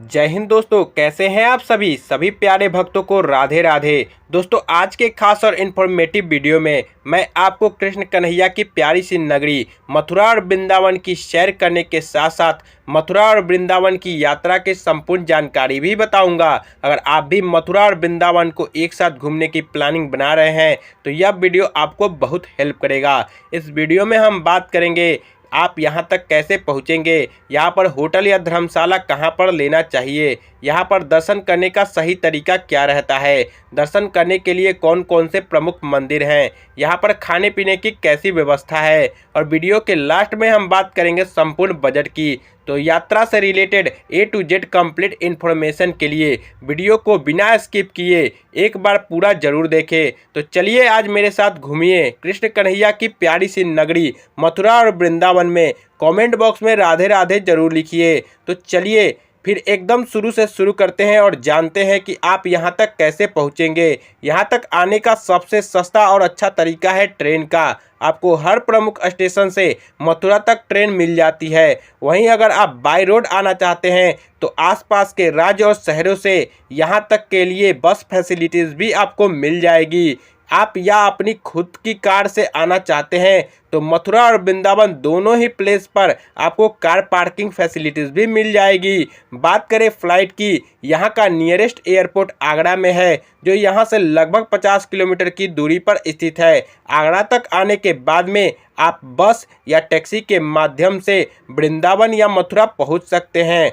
जय हिंद दोस्तों, कैसे हैं आप सभी प्यारे भक्तों को राधे राधे। दोस्तों, आज के खास और इन्फॉर्मेटिव वीडियो में मैं आपको कृष्ण कन्हैया की प्यारी सी नगरी मथुरा और वृंदावन की सैर करने के साथ साथ मथुरा और वृंदावन की यात्रा की संपूर्ण जानकारी भी बताऊंगा। अगर आप भी मथुरा और वृंदावन को एक साथ घूमने की प्लानिंग बना रहे हैं तो यह वीडियो आपको बहुत हेल्प करेगा। इस वीडियो में हम बात करेंगे आप यहाँ तक कैसे पहुँचेंगे, यहाँ पर होटल या धर्मशाला कहाँ पर लेना चाहिए, यहाँ पर दर्शन करने का सही तरीका क्या रहता है, दर्शन करने के लिए कौन कौन से प्रमुख मंदिर हैं, यहाँ पर खाने पीने की कैसी व्यवस्था है, और वीडियो के लास्ट में हम बात करेंगे संपूर्ण बजट की। तो यात्रा से related A to Z complete information के लिए वीडियो को बिना स्किप किए एक बार पूरा जरूर देखें। तो चलिए आज मेरे साथ घूमिए कृष्ण कन्हैया की प्यारी सी नगरी मथुरा और वृंदावन में। कमेंट बॉक्स में राधे राधे जरूर लिखिए। तो चलिए फिर एकदम शुरू से शुरू करते हैं और जानते हैं कि आप यहां तक कैसे पहुंचेंगे। यहां तक आने का सबसे सस्ता और अच्छा तरीका है ट्रेन का। आपको हर प्रमुख स्टेशन से मथुरा तक ट्रेन मिल जाती है। वहीं अगर आप बाय रोड आना चाहते हैं तो आसपास के राज्य और शहरों से यहां तक के लिए बस फैसिलिटीज़ भी आपको मिल जाएगी। आप या अपनी खुद की कार से आना चाहते हैं तो मथुरा और वृंदावन दोनों ही प्लेस पर आपको कार पार्किंग फैसिलिटीज़ भी मिल जाएगी। बात करें फ़्लाइट की, यहाँ का नियरेस्ट एयरपोर्ट आगरा में है, जो यहाँ से लगभग 50 किलोमीटर की दूरी पर स्थित है। आगरा तक आने के बाद में आप बस या टैक्सी के माध्यम से वृंदावन या मथुरा पहुँच सकते हैं।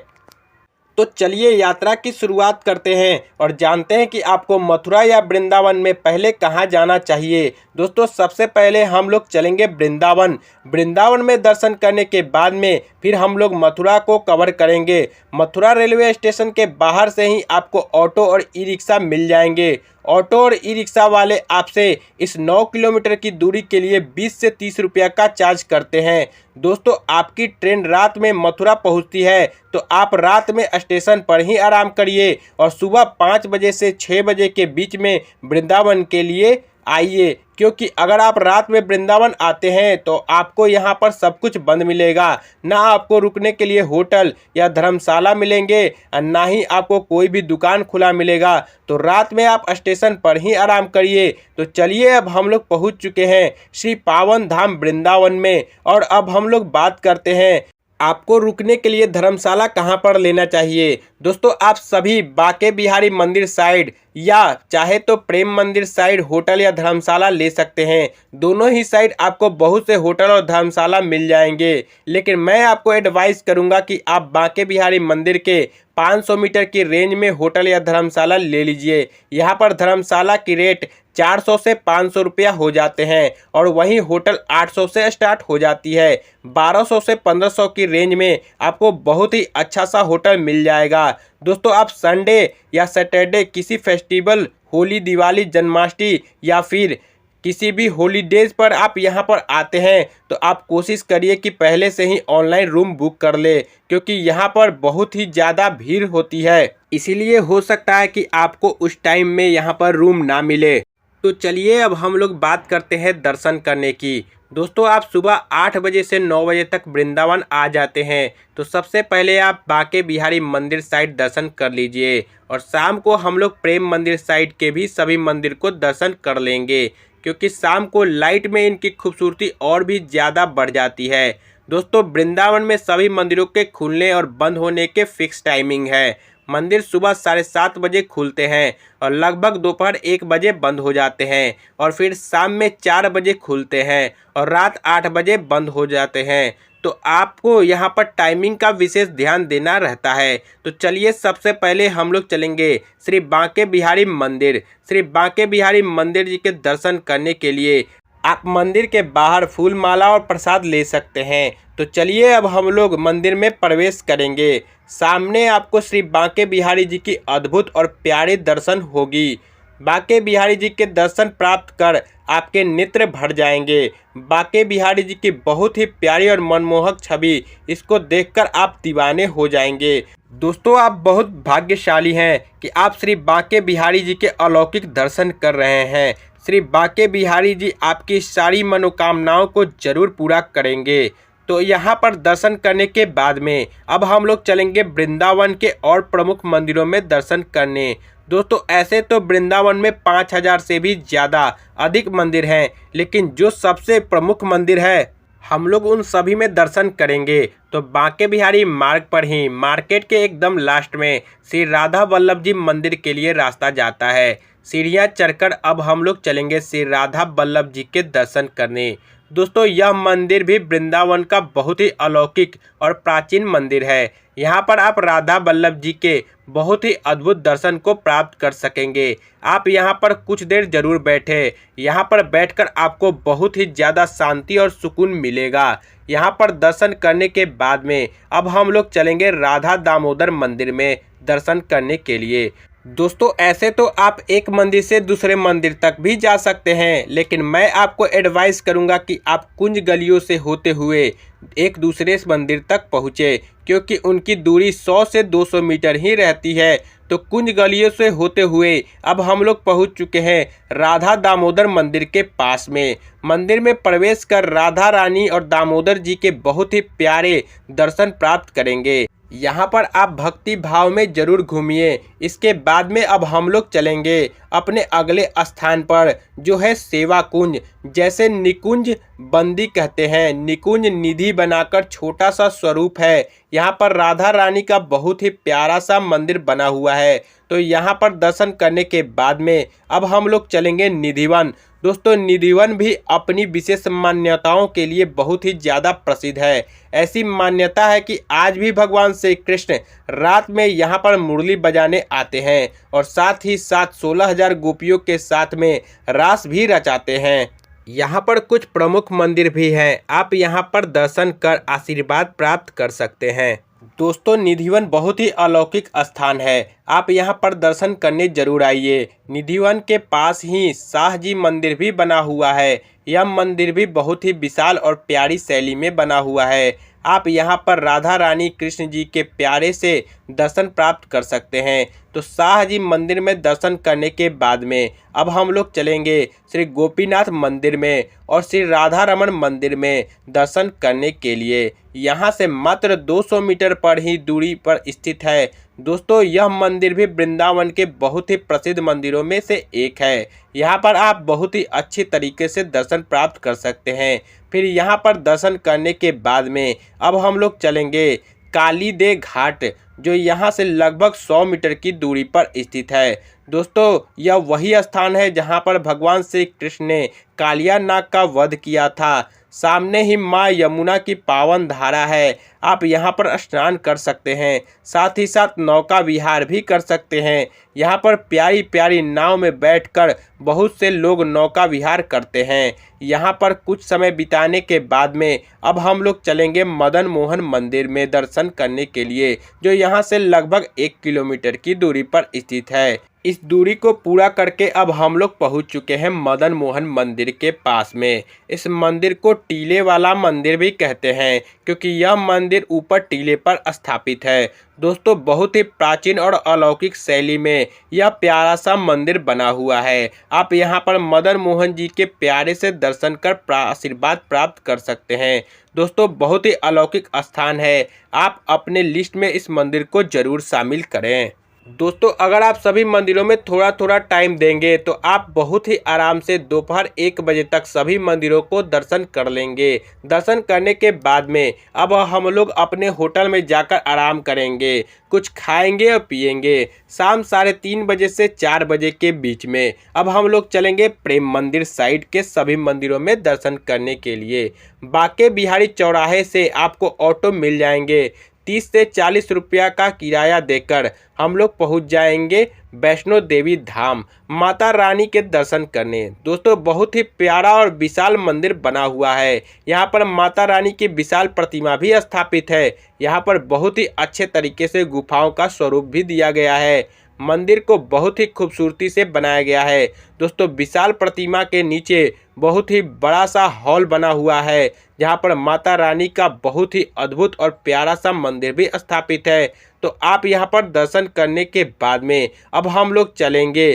तो चलिए यात्रा की शुरुआत करते हैं और जानते हैं कि आपको मथुरा या वृंदावन में पहले कहाँ जाना चाहिए। दोस्तों, सबसे पहले हम लोग चलेंगे वृंदावन। वृंदावन में दर्शन करने के बाद में फिर हम लोग मथुरा को कवर करेंगे। मथुरा रेलवे स्टेशन के बाहर से ही आपको ऑटो और ई रिक्शा मिल जाएंगे। ऑटो और ई रिक्शा वाले आपसे इस 9 किलोमीटर की दूरी के लिए 20 से 30 रुपया का चार्ज करते हैं। दोस्तों, आपकी ट्रेन रात में मथुरा पहुंचती है तो आप रात में स्टेशन पर ही आराम करिए और सुबह 5 बजे से 6 बजे के बीच में वृंदावन के लिए आइए, क्योंकि अगर आप रात में वृंदावन आते हैं तो आपको यहाँ पर सब कुछ बंद मिलेगा। ना आपको रुकने के लिए होटल या धर्मशाला मिलेंगे और ना ही आपको कोई भी दुकान खुला मिलेगा। तो रात में आप स्टेशन पर ही आराम करिए। तो चलिए अब हम लोग पहुँच चुके हैं श्री पावन धाम वृंदावन में, और अब हम लोग बात करते हैं आपको रुकने के लिए धर्मशाला कहाँ पर लेना चाहिए। दोस्तों, आप सभी बांके बिहारी मंदिर साइड या चाहे तो प्रेम मंदिर साइड होटल या धर्मशाला ले सकते हैं। दोनों ही साइड आपको बहुत से होटल और धर्मशाला मिल जाएंगे, लेकिन मैं आपको एडवाइस करूंगा कि आप बांके बिहारी मंदिर के 500 मीटर की रेंज में होटल या धर्मशाला ले लीजिए। यहाँ पर धर्मशाला की रेट 400 से 500 रुपया हो जाते हैं और वहीं होटल 800 से स्टार्ट हो जाती है। 1200 से 1500 की रेंज में आपको बहुत ही अच्छा सा होटल मिल जाएगा। दोस्तों, आप संडे या सैटरडे किसी फेस्टिवल, होली, दिवाली, जन्माष्टमी या फिर किसी भी हॉलीडेज पर आप यहाँ पर आते हैं तो आप कोशिश करिए कि पहले से ही ऑनलाइन रूम बुक कर ले, क्योंकि यहाँ पर बहुत ही ज़्यादा भीड़ होती है। इसीलिए हो सकता है कि आपको उस टाइम में यहाँ पर रूम ना मिले। तो चलिए अब हम लोग बात करते हैं दर्शन करने की। दोस्तों, आप सुबह 8 बजे से 9 बजे तक वृंदावन आ जाते हैं तो सबसे पहले आप बांके बिहारी मंदिर साइड दर्शन कर लीजिए, और शाम को हम लोग प्रेम मंदिर साइड के भी सभी मंदिर को दर्शन कर लेंगे, क्योंकि शाम को लाइट में इनकी खूबसूरती और भी ज़्यादा बढ़ जाती है। दोस्तों, वृंदावन में सभी मंदिरों के खुलने और बंद होने के फिक्स टाइमिंग है। मंदिर सुबह 7:30 बजे खुलते हैं और लगभग दोपहर 1 बजे बंद हो जाते हैं, और फिर शाम में 4 बजे खुलते हैं और रात 8 बजे बंद हो जाते हैं। तो आपको यहाँ पर टाइमिंग का विशेष ध्यान देना रहता है। तो चलिए सबसे पहले हम लोग चलेंगे श्री बांके बिहारी मंदिर। श्री बांके बिहारी मंदिर जी के दर्शन करने के लिए आप मंदिर के बाहर फूल माला और प्रसाद ले सकते हैं। तो चलिए अब हम लोग मंदिर में प्रवेश करेंगे। सामने आपको श्री बांके बिहारी जी की अद्भुत और प्यारे दर्शन होगी। बांके बिहारी जी के दर्शन प्राप्त कर आपके नेत्र भर जाएंगे। बांके बिहारी जी की बहुत ही प्यारी और मनमोहक छवि, इसको देखकर आप दीवाने हो जाएंगे। दोस्तों, आप बहुत भाग्यशाली हैं कि आप श्री बांके बिहारी जी के अलौकिक दर्शन कर रहे हैं। श्री बांके बिहारी जी आपकी सारी मनोकामनाओं को जरूर पूरा करेंगे। तो यहाँ पर दर्शन करने के बाद में अब हम लोग चलेंगे वृंदावन के और प्रमुख मंदिरों में दर्शन करने। दोस्तों ऐसे तो वृंदावन में 5000 से भी ज़्यादा अधिक मंदिर हैं, लेकिन जो सबसे प्रमुख मंदिर है हम लोग उन सभी में दर्शन करेंगे। तो बांके बिहारी मार्ग पर ही मार्केट के एकदम लास्ट में श्री राधा वल्लभ जी मंदिर के लिए रास्ता जाता है। सीढ़ियाँ चढ़कर अब हम लोग चलेंगे श्री राधा वल्लभ जी के दर्शन करने। दोस्तों यह मंदिर भी वृंदावन का बहुत ही अलौकिक और प्राचीन मंदिर है। यहाँ पर आप राधा वल्लभ जी के बहुत ही अद्भुत दर्शन को प्राप्त कर सकेंगे। आप यहाँ पर कुछ देर जरूर बैठे, यहाँ पर बैठकर आपको बहुत ही ज़्यादा शांति और सुकून मिलेगा। यहाँ पर दर्शन करने के बाद में अब हम लोग चलेंगे राधा दामोदर मंदिर में दर्शन करने के लिए। दोस्तों ऐसे तो आप एक मंदिर से दूसरे मंदिर तक भी जा सकते हैं, लेकिन मैं आपको एडवाइस करूंगा कि आप कुंज गलियों से होते हुए एक दूसरे मंदिर तक पहुँचे, क्योंकि उनकी दूरी 100 से 200 मीटर ही रहती है। तो कुंज गलियों से होते हुए अब हम लोग पहुँच चुके हैं राधा दामोदर मंदिर के पास में। मंदिर में प्रवेश कर राधा रानी और दामोदर जी के बहुत ही प्यारे दर्शन प्राप्त करेंगे। यहाँ पर आप भक्ति भाव में जरूर घूमिए। इसके बाद में अब हम लोग चलेंगे अपने अगले स्थान पर, जो है सेवा कुंज, जैसे निकुंज बंदी कहते हैं। निकुंज निधि बनाकर छोटा सा स्वरूप है। यहाँ पर राधा रानी का बहुत ही प्यारा सा मंदिर बना हुआ है। तो यहाँ पर दर्शन करने के बाद में अब हम लोग चलेंगे निधिवन। दोस्तों निधिवन भी अपनी विशेष मान्यताओं के लिए बहुत ही ज़्यादा प्रसिद्ध है। ऐसी मान्यता है कि आज भी भगवान श्री कृष्ण रात में यहाँ पर मुरली बजाने आते हैं और साथ ही साथ 16,000 गोपियों के साथ में रास भी रचाते हैं। यहाँ पर कुछ प्रमुख मंदिर भी हैं, आप यहाँ पर दर्शन कर आशीर्वाद प्राप्त कर सकते हैं। दोस्तों निधिवन बहुत ही अलौकिक स्थान है, आप यहाँ पर दर्शन करने जरूर आइए। निधिवन के पास ही शाह जी मंदिर भी बना हुआ है। यह मंदिर भी बहुत ही विशाल और प्यारी शैली में बना हुआ है। आप यहाँ पर राधा रानी कृष्ण जी के प्यारे से दर्शन प्राप्त कर सकते हैं। तो शाह जी मंदिर में दर्शन करने के बाद में अब हम लोग चलेंगे श्री गोपीनाथ मंदिर में और श्री राधा रमन मंदिर में दर्शन करने के लिए। यहाँ से मात्र 200 मीटर पर ही दूरी पर स्थित है। दोस्तों यह मंदिर भी वृंदावन के बहुत ही प्रसिद्ध मंदिरों में से एक है। यहाँ पर आप बहुत ही अच्छी तरीके से दर्शन प्राप्त कर सकते हैं। फिर यहाँ पर दर्शन करने के बाद में अब हम लोग चलेंगे काली दे घाट, जो यहाँ से लगभग 100 मीटर की दूरी पर स्थित है। दोस्तों यह वही स्थान है जहाँ पर भगवान श्री कृष्ण ने कालिया नाग का वध किया था। सामने ही माँ यमुना की पावन धारा है, आप यहाँ पर स्नान कर सकते हैं। साथ ही साथ नौका विहार भी कर सकते हैं। यहाँ पर प्यारी प्यारी नाव में बैठकर बहुत से लोग नौका विहार करते हैं। यहाँ पर कुछ समय बिताने के बाद में अब हम लोग चलेंगे मदन मोहन मंदिर में दर्शन करने के लिए, जो यहाँ से लगभग 1 किलोमीटर की दूरी पर स्थित है। इस दूरी को पूरा करके अब हम लोग पहुंच चुके हैं मदन मोहन मंदिर के पास में। इस मंदिर को टीले वाला मंदिर भी कहते हैं, क्योंकि यह मंदिर ऊपर टीले पर स्थापित है। दोस्तों बहुत ही प्राचीन और अलौकिक शैली में यह प्यारा सा मंदिर बना हुआ है। आप यहाँ पर मदन मोहन जी के प्यारे से दर्शन कर आशीर्वाद प्राप्त कर सकते हैं। दोस्तों बहुत ही अलौकिक स्थान है, आप अपने लिस्ट में इस मंदिर को जरूर शामिल करें। दोस्तों अगर आप सभी मंदिरों में थोड़ा थोड़ा टाइम देंगे तो आप बहुत ही आराम से दोपहर 1 बजे तक सभी मंदिरों को दर्शन कर लेंगे। दर्शन करने के बाद में अब हम लोग अपने होटल में जाकर आराम करेंगे, कुछ खाएंगे और पिएंगे। शाम 3:30 बजे से 4 बजे के बीच में अब हम लोग चलेंगे प्रेम मंदिर साइड के सभी मंदिरों में दर्शन करने के लिए। बांके बिहारी चौराहे से आपको ऑटो मिल जाएंगे। 30 से 40 रुपया का किराया देकर हम लोग पहुंच जाएंगे वैष्णो देवी धाम माता रानी के दर्शन करने। दोस्तों बहुत ही प्यारा और विशाल मंदिर बना हुआ है। यहाँ पर माता रानी की विशाल प्रतिमा भी स्थापित है। यहाँ पर बहुत ही अच्छे तरीके से गुफाओं का स्वरूप भी दिया गया है। मंदिर को बहुत ही खूबसूरती से बनाया गया है। दोस्तों विशाल प्रतिमा के नीचे बहुत ही बड़ा सा हॉल बना हुआ है, जहाँ पर माता रानी का बहुत ही अद्भुत और प्यारा सा मंदिर भी स्थापित है। तो आप यहाँ पर दर्शन करने के बाद में अब हम लोग चलेंगे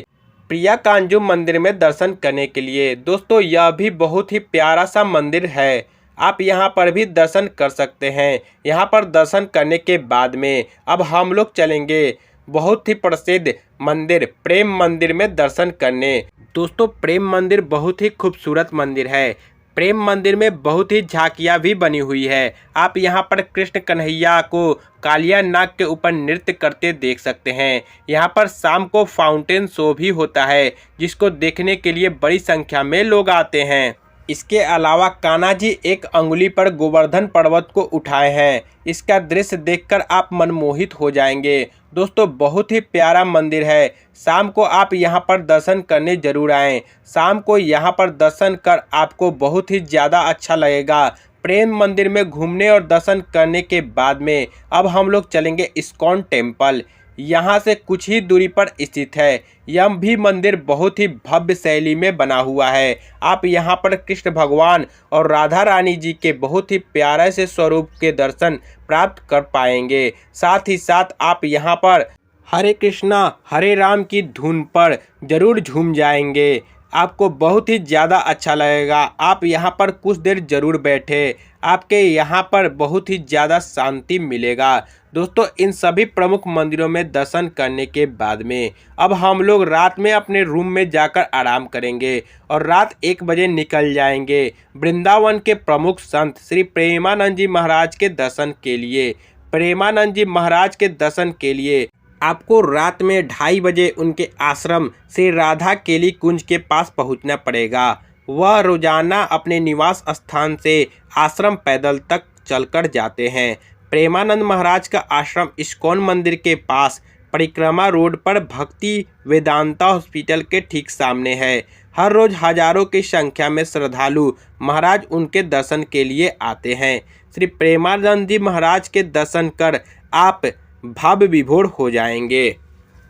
प्रिया कांजू मंदिर में दर्शन करने के लिए। दोस्तों यह भी बहुत ही प्यारा सा मंदिर है। आप यहाँ पर भी दर्शन कर सकते हैं। यहाँ पर दर्शन करने के बाद में अब हम लोग चलेंगे बहुत ही प्रसिद्ध मंदिर प्रेम मंदिर में दर्शन करने। दोस्तों, प्रेम मंदिर बहुत ही खूबसूरत मंदिर है। प्रेम मंदिर में बहुत ही झांकियाँ भी बनी हुई है। आप यहाँ पर कृष्ण कन्हैया को कालिया नाग के ऊपर नृत्य करते देख सकते हैं। यहाँ पर शाम को फाउंटेन शो भी होता है, जिसको देखने के लिए बड़ी संख्या में लोग आते हैं। इसके अलावा कान्हा जी एक अंगुली पर गोवर्धन पर्वत को उठाए हैं। इसका दृश्य देखकर आप मनमोहित हो जाएंगे। दोस्तों, बहुत ही प्यारा मंदिर है। शाम को आप यहां पर दर्शन करने जरूर आएं। शाम को यहां पर दर्शन कर आपको बहुत ही ज़्यादा अच्छा लगेगा। प्रेम मंदिर में घूमने और दर्शन करने के बाद में अब हम लोग चलेंगे इस्कॉन टेम्पल। यहाँ से कुछ ही दूरी पर स्थित है। यह भी मंदिर बहुत ही भव्य शैली में बना हुआ है। आप यहाँ पर कृष्ण भगवान और राधा रानी जी के बहुत ही प्यारे से स्वरूप के दर्शन प्राप्त कर पाएंगे। साथ ही साथ आप यहाँ पर हरे कृष्णा हरे राम की धुन पर जरूर झूम जाएंगे। आपको बहुत ही ज़्यादा अच्छा लगेगा। आप यहाँ पर कुछ देर जरूर बैठे, आपके यहाँ पर बहुत ही ज़्यादा शांति मिलेगा। दोस्तों, इन सभी प्रमुख मंदिरों में दर्शन करने के बाद में अब हम लोग रात में अपने रूम में जाकर आराम करेंगे और रात 1 बजे निकल जाएंगे वृंदावन के प्रमुख संत श्री प्रेमानंद जी महाराज के दर्शन के लिए। प्रेमानंद जी महाराज के दर्शन के लिए आपको रात में 2:30 बजे उनके आश्रम से राधा केली कुंज के पास पहुंचना पड़ेगा। वह रोजाना अपने निवास स्थान से आश्रम पैदल तक चलकर जाते हैं। प्रेमानंद महाराज का आश्रम इस्कॉन मंदिर के पास परिक्रमा रोड पर भक्ति वेदांता हॉस्पिटल के ठीक सामने है। हर रोज हजारों की संख्या में श्रद्धालु महाराज उनके दर्शन के लिए आते हैं। श्री प्रेमानंद जी महाराज के दर्शन कर आप भाव विभोर हो जाएंगे।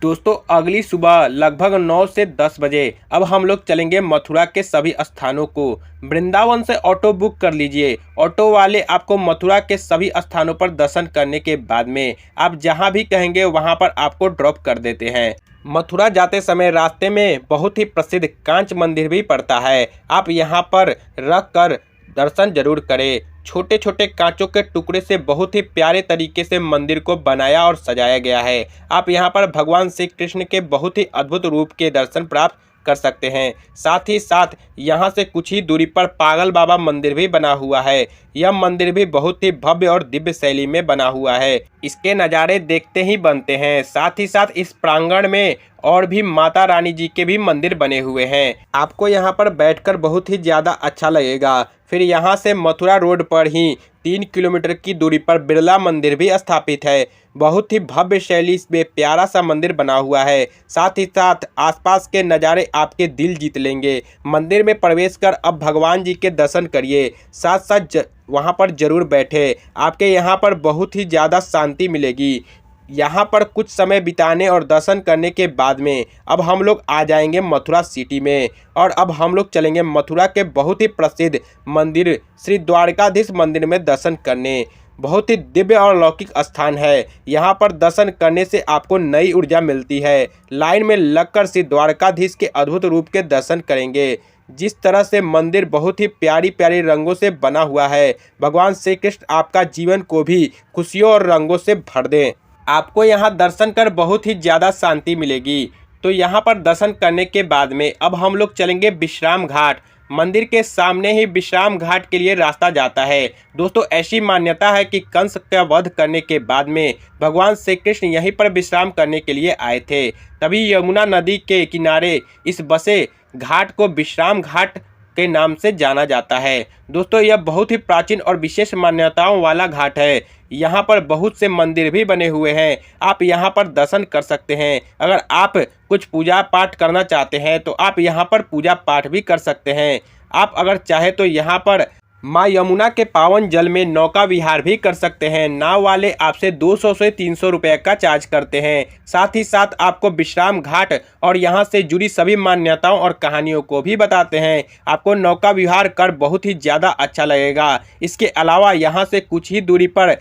दोस्तों, अगली सुबह लगभग 9 से 10 बजे अब हम लोग चलेंगे मथुरा के सभी स्थानों को। वृंदावन से ऑटो बुक कर लीजिए। ऑटो वाले आपको मथुरा के सभी स्थानों पर दर्शन करने के बाद में आप जहां भी कहेंगे वहां पर आपको ड्रॉप कर देते हैं। मथुरा जाते समय रास्ते में बहुत ही प्रसिद्ध कांच मंदिर भी पड़ता है। आप यहां पर रख कर दर्शन जरूर करें। छोटे छोटे कांचों के टुकड़े से बहुत ही प्यारे तरीके से मंदिर को बनाया और सजाया गया है। आप यहां पर भगवान श्री कृष्ण के बहुत ही अद्भुत रूप के दर्शन प्राप्त कर सकते हैं। साथ ही साथ यहां से कुछ ही दूरी पर पागल बाबा मंदिर भी बना हुआ है। यह मंदिर भी बहुत ही भव्य और दिव्य शैली में बना हुआ है। इसके नज़ारे देखते ही बनते हैं। साथ ही साथ इस प्रांगण में और भी माता रानी जी के भी मंदिर बने हुए हैं। आपको यहाँ पर बैठकर बहुत ही ज़्यादा अच्छा लगेगा। फिर यहाँ से मथुरा रोड पर ही 3 किलोमीटर की दूरी पर बिरला मंदिर भी स्थापित है। बहुत ही भव्य शैली में प्यारा सा मंदिर बना हुआ है। साथ ही साथ आसपास के नज़ारे आपके दिल जीत लेंगे। मंदिर में प्रवेश कर अब भगवान जी के दर्शन करिए। साथ साथ वहाँ पर जरूर बैठे। आपके यहाँ पर बहुत ही ज़्यादा शांति मिलेगी। यहाँ पर कुछ समय बिताने और दर्शन करने के बाद में अब हम लोग आ जाएंगे मथुरा सिटी में और अब हम लोग चलेंगे मथुरा के बहुत ही प्रसिद्ध मंदिर श्री द्वारकाधीश मंदिर में दर्शन करने। बहुत ही दिव्य और लौकिक स्थान है। यहाँ पर दर्शन करने से आपको नई ऊर्जा मिलती है। लाइन में लगकर श्री द्वारकाधीश के अद्भुत रूप के दर्शन करेंगे। जिस तरह से मंदिर बहुत ही प्यारी प्यारी रंगों से बना हुआ है, भगवान श्री कृष्ण आपका जीवन को भी खुशियों और रंगों से भर दें। आपको यहाँ दर्शन कर बहुत ही ज़्यादा शांति मिलेगी। तो यहाँ पर दर्शन करने के बाद में अब हम लोग चलेंगे विश्राम घाट। मंदिर के सामने ही विश्राम घाट के लिए रास्ता जाता है। दोस्तों, ऐसी मान्यता है कि कंस का वध करने के बाद में भगवान श्री कृष्ण यहीं पर विश्राम करने के लिए आए थे। तभी यमुना नदी के किनारे इस बसे घाट को विश्राम घाट के नाम से जाना जाता है। दोस्तों, यह बहुत ही प्राचीन और विशेष मान्यताओं वाला घाट है। यहाँ पर बहुत से मंदिर भी बने हुए हैं। आप यहाँ पर दर्शन कर सकते हैं। अगर आप कुछ पूजा पाठ करना चाहते हैं तो आप यहाँ पर पूजा पाठ भी कर सकते हैं। आप अगर चाहे तो यहाँ पर माँ यमुना के पावन जल में नौका विहार भी कर सकते हैं। नाव वाले आपसे 200 से 300 रुपये का चार्ज करते हैं। साथ ही साथ आपको विश्राम घाट और यहाँ से जुड़ी सभी मान्यताओं और कहानियों को भी बताते हैं। आपको नौका विहार कर बहुत ही ज़्यादा अच्छा लगेगा। इसके अलावा यहाँ से कुछ ही दूरी पर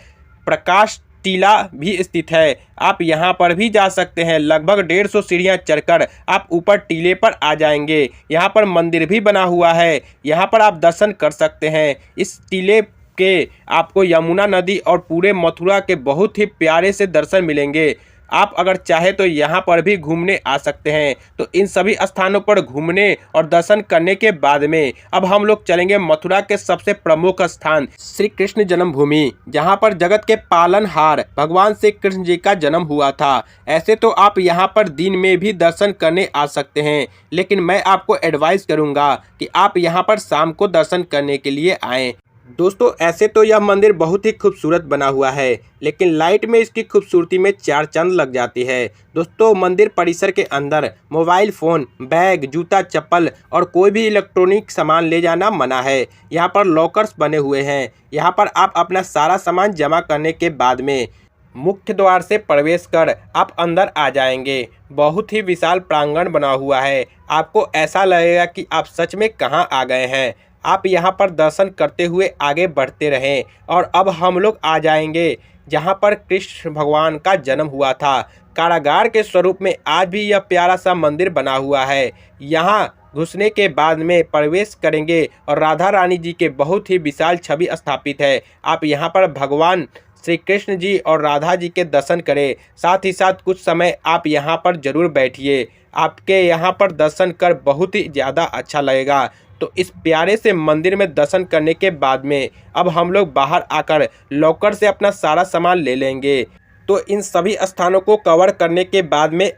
प्रकाश टीला भी स्थित है। आप यहाँ पर भी जा सकते हैं। लगभग 150 सीढ़ियाँ चढ़कर आप ऊपर टीले पर आ जाएंगे। यहाँ पर मंदिर भी बना हुआ है, यहाँ पर आप दर्शन कर सकते हैं। इस टीले के आपको यमुना नदी और पूरे मथुरा के बहुत ही प्यारे से दर्शन मिलेंगे। आप अगर चाहे तो यहाँ पर भी घूमने आ सकते हैं। तो इन सभी स्थानों पर घूमने और दर्शन करने के बाद में अब हम लोग चलेंगे मथुरा के सबसे प्रमुख स्थान श्री कृष्ण जन्मभूमि, जहाँ पर जगत के पालनहार भगवान श्री कृष्ण जी का जन्म हुआ था। ऐसे तो आप यहाँ पर दिन में भी दर्शन करने आ सकते हैं, लेकिन मैं आपको एडवाइस करूँगा कि आप यहाँ पर शाम को दर्शन करने के लिए आएँ। दोस्तों, ऐसे तो यह मंदिर बहुत ही खूबसूरत बना हुआ है, लेकिन लाइट में इसकी खूबसूरती में चार चांद लग जाती है। दोस्तों, मंदिर परिसर के अंदर मोबाइल फ़ोन, बैग, जूता, चप्पल और कोई भी इलेक्ट्रॉनिक सामान ले जाना मना है। यहाँ पर लॉकर्स बने हुए हैं। यहाँ पर आप अपना सारा सामान जमा करने के बाद में मुख्य द्वार से प्रवेश कर आप अंदर आ जाएंगे। बहुत ही विशाल प्रांगण बना हुआ है। आपको ऐसा लगेगा कि आप सच में कहाँ आ गए हैं। आप यहाँ पर दर्शन करते हुए आगे बढ़ते रहें और अब हम लोग आ जाएंगे जहाँ पर कृष्ण भगवान का जन्म हुआ था। कारागार के स्वरूप में आज भी यह प्यारा सा मंदिर बना हुआ है। यहाँ घुसने के बाद में प्रवेश करेंगे और राधा रानी जी के बहुत ही विशाल छवि स्थापित है। आप यहाँ पर भगवान श्री कृष्ण जी और राधा जी के दर्शन करें। साथ ही साथ कुछ समय आप यहाँ पर जरूर बैठिए। आपके यहाँ पर दर्शन कर बहुत ही ज़्यादा अच्छा लगेगा। तो इस प्यारे से मंदिर में दर्शन करने के बाद में अब हम लोग बाहर आकर लॉकर से अपना सारा सामान ले लेंगे। तो इन सभी स्थानों को कवर करने के बाद में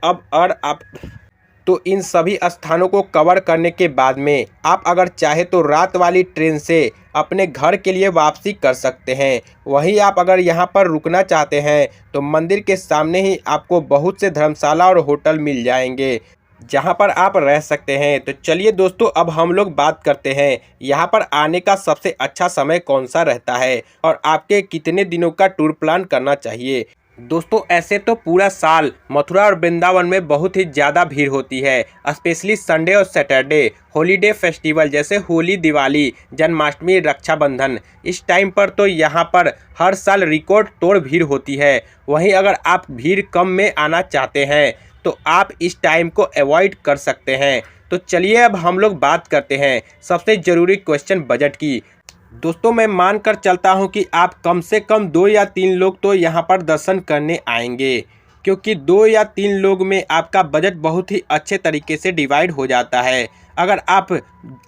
आप अगर चाहे तो रात वाली ट्रेन से अपने घर के लिए वापसी कर सकते हैं। वहीं आप अगर यहाँ पर रुकना चाहते हैं तो मंदिर के सामने ही आपको बहुत से धर्मशाला और होटल मिल जाएंगे जहाँ पर आप रह सकते हैं। तो चलिए दोस्तों, अब हम लोग बात करते हैं यहाँ पर आने का सबसे अच्छा समय कौन सा रहता है और आपके कितने दिनों का टूर प्लान करना चाहिए। दोस्तों, ऐसे तो पूरा साल मथुरा और वृंदावन में बहुत ही ज़्यादा भीड़ होती है, स्पेशली संडे और सैटरडे हॉलीडे फेस्टिवल जैसे होली, दिवाली, जन्माष्टमी, रक्षाबंधन। इस टाइम पर तो यहाँ पर हर साल रिकॉर्ड तोड़ भीड़ होती है। वहीं अगर आप भीड़ कम में आना चाहते हैं तो आप इस टाइम को अवॉइड कर सकते हैं। तो चलिए अब हम लोग बात करते हैं सबसे ज़रूरी क्वेश्चन बजट की। दोस्तों, मैं मान कर चलता हूं कि आप कम से कम 2 या 3 लोग तो यहां पर दर्शन करने आएंगे, क्योंकि 2 या 3 लोग में आपका बजट बहुत ही अच्छे तरीके से डिवाइड हो जाता है। अगर आप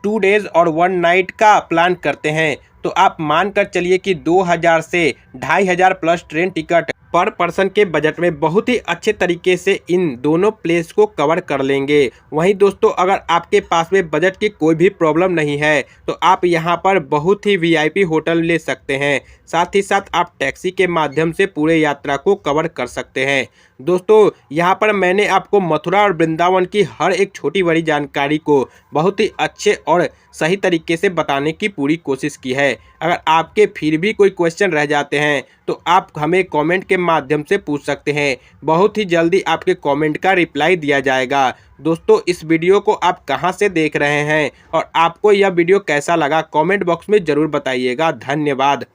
2 डेज़ और 1 नाइट का प्लान करते हैं तो आप मान कर चलिए कि 2000 से 2500 प्लस ट्रेन टिकट पर पर्सन के बजट में बहुत ही अच्छे तरीके से इन दोनों प्लेस को कवर कर लेंगे। वहीं दोस्तों, अगर आपके पास में बजट की कोई भी प्रॉब्लम नहीं है तो आप यहां पर बहुत ही वीआईपी होटल ले सकते हैं। साथ ही साथ आप टैक्सी के माध्यम से पूरे यात्रा को कवर कर सकते हैं। दोस्तों, यहाँ पर मैंने आपको मथुरा और वृंदावन की हर एक छोटी बड़ी जानकारी को बहुत ही अच्छे और सही तरीके से बताने की पूरी कोशिश की है। अगर आपके फिर भी कोई क्वेश्चन रह जाते हैं तो आप हमें कमेंट के माध्यम से पूछ सकते हैं। बहुत ही जल्दी आपके कमेंट का रिप्लाई दिया जाएगा। दोस्तों, इस वीडियो को आप कहां से देख रहे हैं और आपको यह वीडियो कैसा लगा, कमेंट बॉक्स में ज़रूर बताइएगा। धन्यवाद।